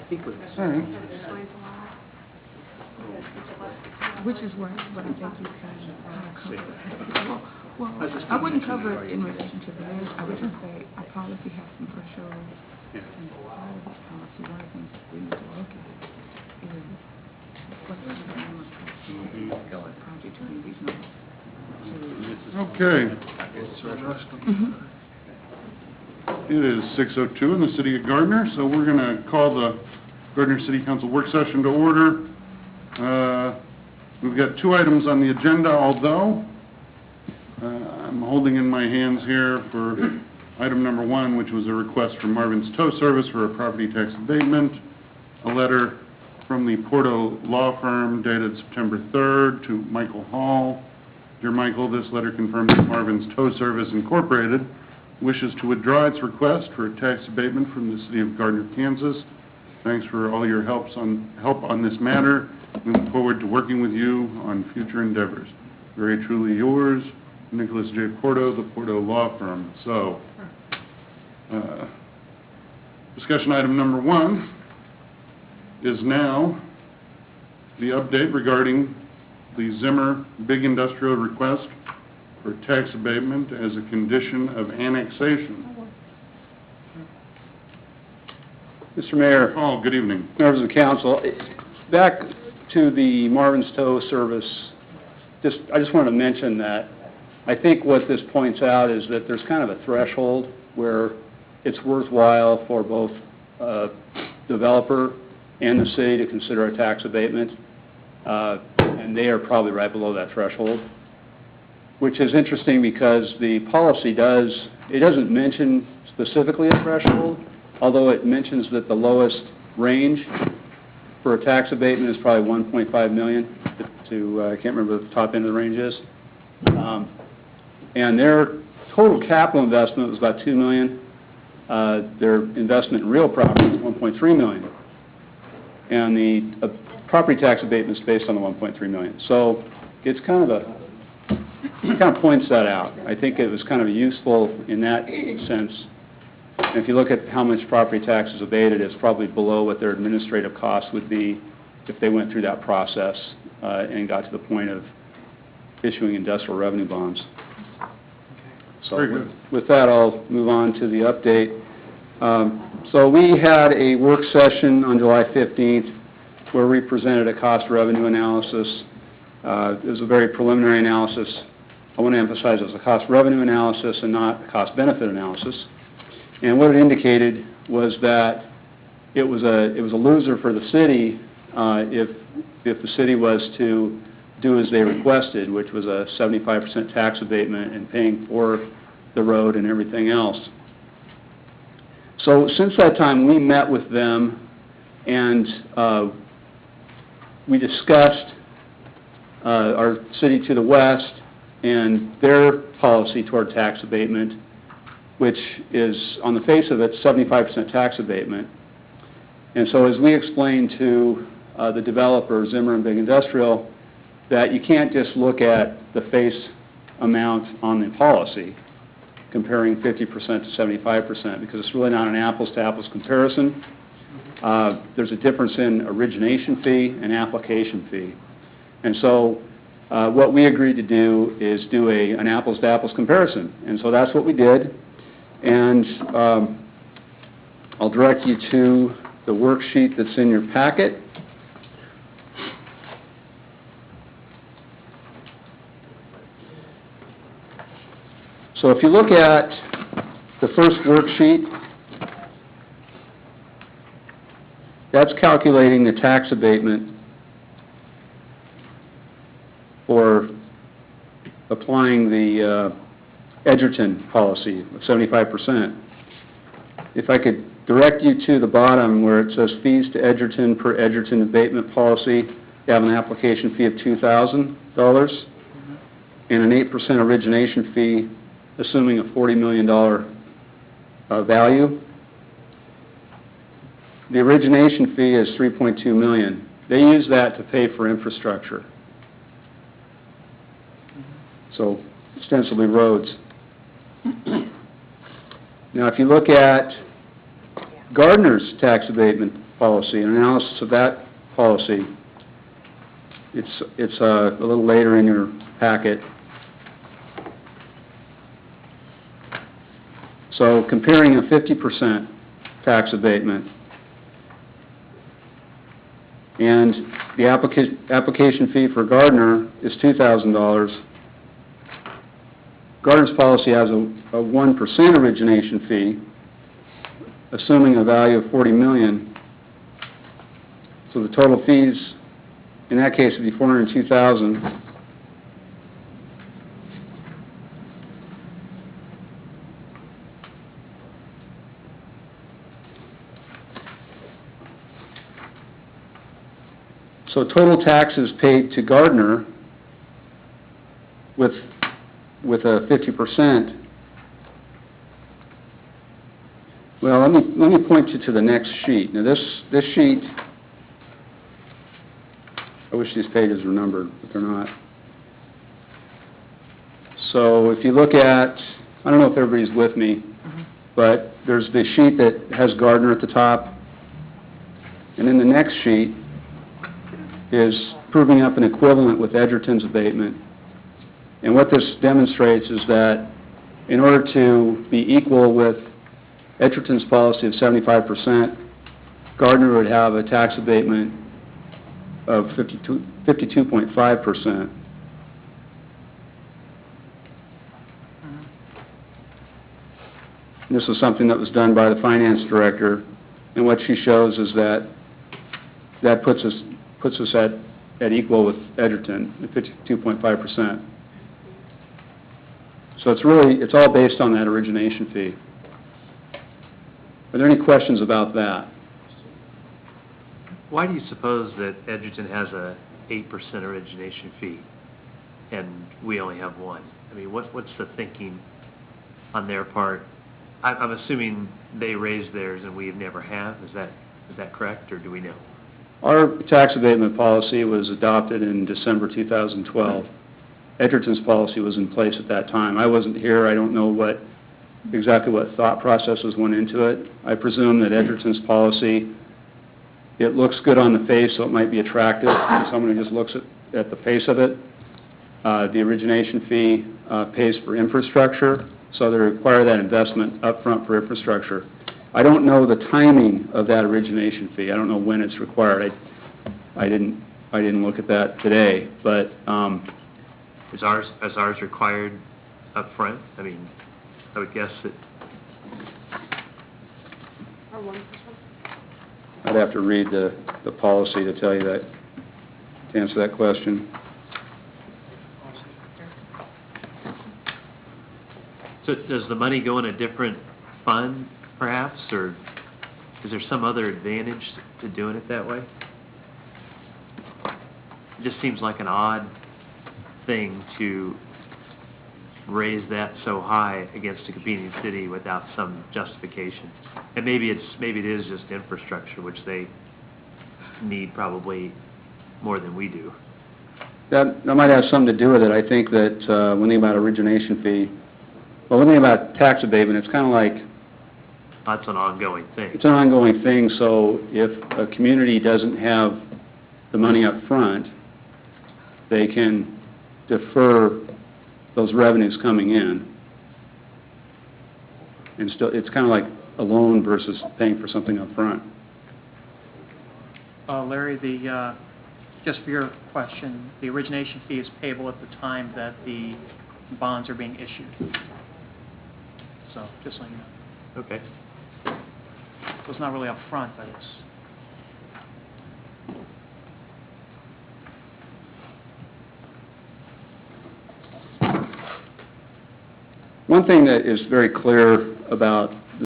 speak with us. All right. Which is what I think you can cover. Well, I wouldn't cover it in relation to theirs. I would just say our policy has some thresholds. Yeah. And part of this policy, one of the things that we need to look at is what's the minimum cost of project to be reasonable. Okay. Mm-hmm. It is 6:02 in the city of Gardner, so we're going to call the Gardner City Council work session to order. We've got two items on the agenda, although I'm holding in my hands here for item number one, which was a request from Marvin's Tow Service for a property tax abatement, a letter from the Porto Law Firm dated September 3rd to Michael Hall. Dear Michael, this letter confirms that Marvin's Tow Service Incorporated wishes to withdraw its request for a tax abatement from the city of Gardner, Kansas. Thanks for all your help on this matter. We look forward to working with you on future endeavors. Very truly yours, Nicholas J. Porto, the Porto Law Firm. So, discussion item number one is now the update regarding the Zimmer Big Industrial request for tax abatement as a condition of annexation. Mr. Mayor, Paul, good evening. members of the council, back to the Marvin's Tow Service, I just wanted to mention that I think what this points out is that there's kind of a threshold where it's worthwhile for both developer and the city to consider a tax abatement, and they are probably right below that threshold, which is interesting because the policy doesn't mention specifically a threshold, although it mentions that the lowest range for a tax abatement is probably $1.5 million to, I can't remember what the top end of the range is. And their total capital investment was about $2 million. Their investment in real property was $1.3 million. And the property tax abatement is based on the $1.3 million. So it's kind of points that out. I think it was kind of useful in that sense. And if you look at how much property tax is abated, it's probably below what their administrative costs would be if they went through that process and got to the point of issuing industrial revenue bonds. So Very good. with that, I'll move on to the update. So we had a work session on July 15th where we presented a cost revenue analysis. It was a very preliminary analysis. I want to emphasize it was a cost revenue analysis and not a cost benefit analysis. And what it indicated was that it was a loser for the city if the city was to do as they requested, which was a 75% tax abatement and paying for the road and everything else. So since that time, we met with them and we discussed our city to the west and their policy toward tax abatement, which is, on the face of it, 75% tax abatement. And so as we explained to the developer, Zimmer and Big Industrial, that you can't just look at the face amount on the policy, comparing 50% to 75%, because it's really not an apples-to-apples comparison. There's a difference in origination fee and application fee. And so what we agreed to do is do an apples-to-apples comparison. And so that's what we did. And I'll direct you to the worksheet that's in your packet. So if you look at the first worksheet, that's calculating the tax abatement for applying the Edgerton policy of 75%. If I could direct you to the bottom where it says fees to Edgerton per Edgerton abatement policy, you have an application fee of $2,000 and an 8% origination fee, assuming a $40 million value. The origination fee is $3.2 million. They use that to pay for infrastructure. So, ostensibly roads. Now, if you look at Gardner's tax abatement policy. An analysis of that policy, it's a little later in your packet. So comparing a 50% tax abatement and the application fee for Gardner is $2,000. Gardner's policy has a 1% origination fee, assuming a value of $40 million. So the total fees in that case would be $402,000. So total taxes paid to Gardner with a 50%. Well, let me point you to the next sheet. Now this sheet, I wish these pages were numbered, but they're not. So if you look at, I don't know if everybody's with me, but there's the sheet that has Gardner at the top, and then the next sheet is proving up an equivalent with Edgerton's abatement. And what this demonstrates is that in order to be equal with Edgerton's policy of 75%, Gardner would have a tax abatement of 52.5%. This was something that was done by the finance director, and what she shows is that puts us at equal with Edgerton at 52.5%. So it's all based on that origination fee. Are there any questions about that? Why do you suppose that Edgerton has a 8% origination fee and we only have 1? I mean, what's the thinking on their part? I'm assuming they raised theirs and we never have. Is that correct, or do we know? Our tax abatement policy was adopted in December 2012. Edgerton's policy was in place at that time. I wasn't here. I don't know exactly what thought processes went into it. I presume that Edgerton's policy, it looks good on the face, so it might be attractive to someone who just looks at the face of it. The origination fee pays for infrastructure, so they require that investment up front for infrastructure. I don't know the timing of that origination fee. I don't know when it's required. I didn't look at that today, but Is ours required up front? I mean, I would guess that. I'd have to read the policy to tell you that, to answer that question. So does the money go in a different fund, perhaps, or is there some other advantage to doing it that way? It just seems like an odd thing to raise that so high against a competing city without some justification. And maybe it is just infrastructure, which they need probably more than we do. That might have something to do with it. I think that when thinking about origination fee, well, when thinking about tax abatement, it's kind of like That's an ongoing thing. it's an ongoing thing. So if a community doesn't have the money up front, they can defer those revenues coming in. And still, it's kind of like a loan versus paying for something up front. Larry, just for your question, the origination fee is payable at the time that the bonds are being issued. So, just so you know. Okay. So it's not really up front, but it's... One thing that is very clear about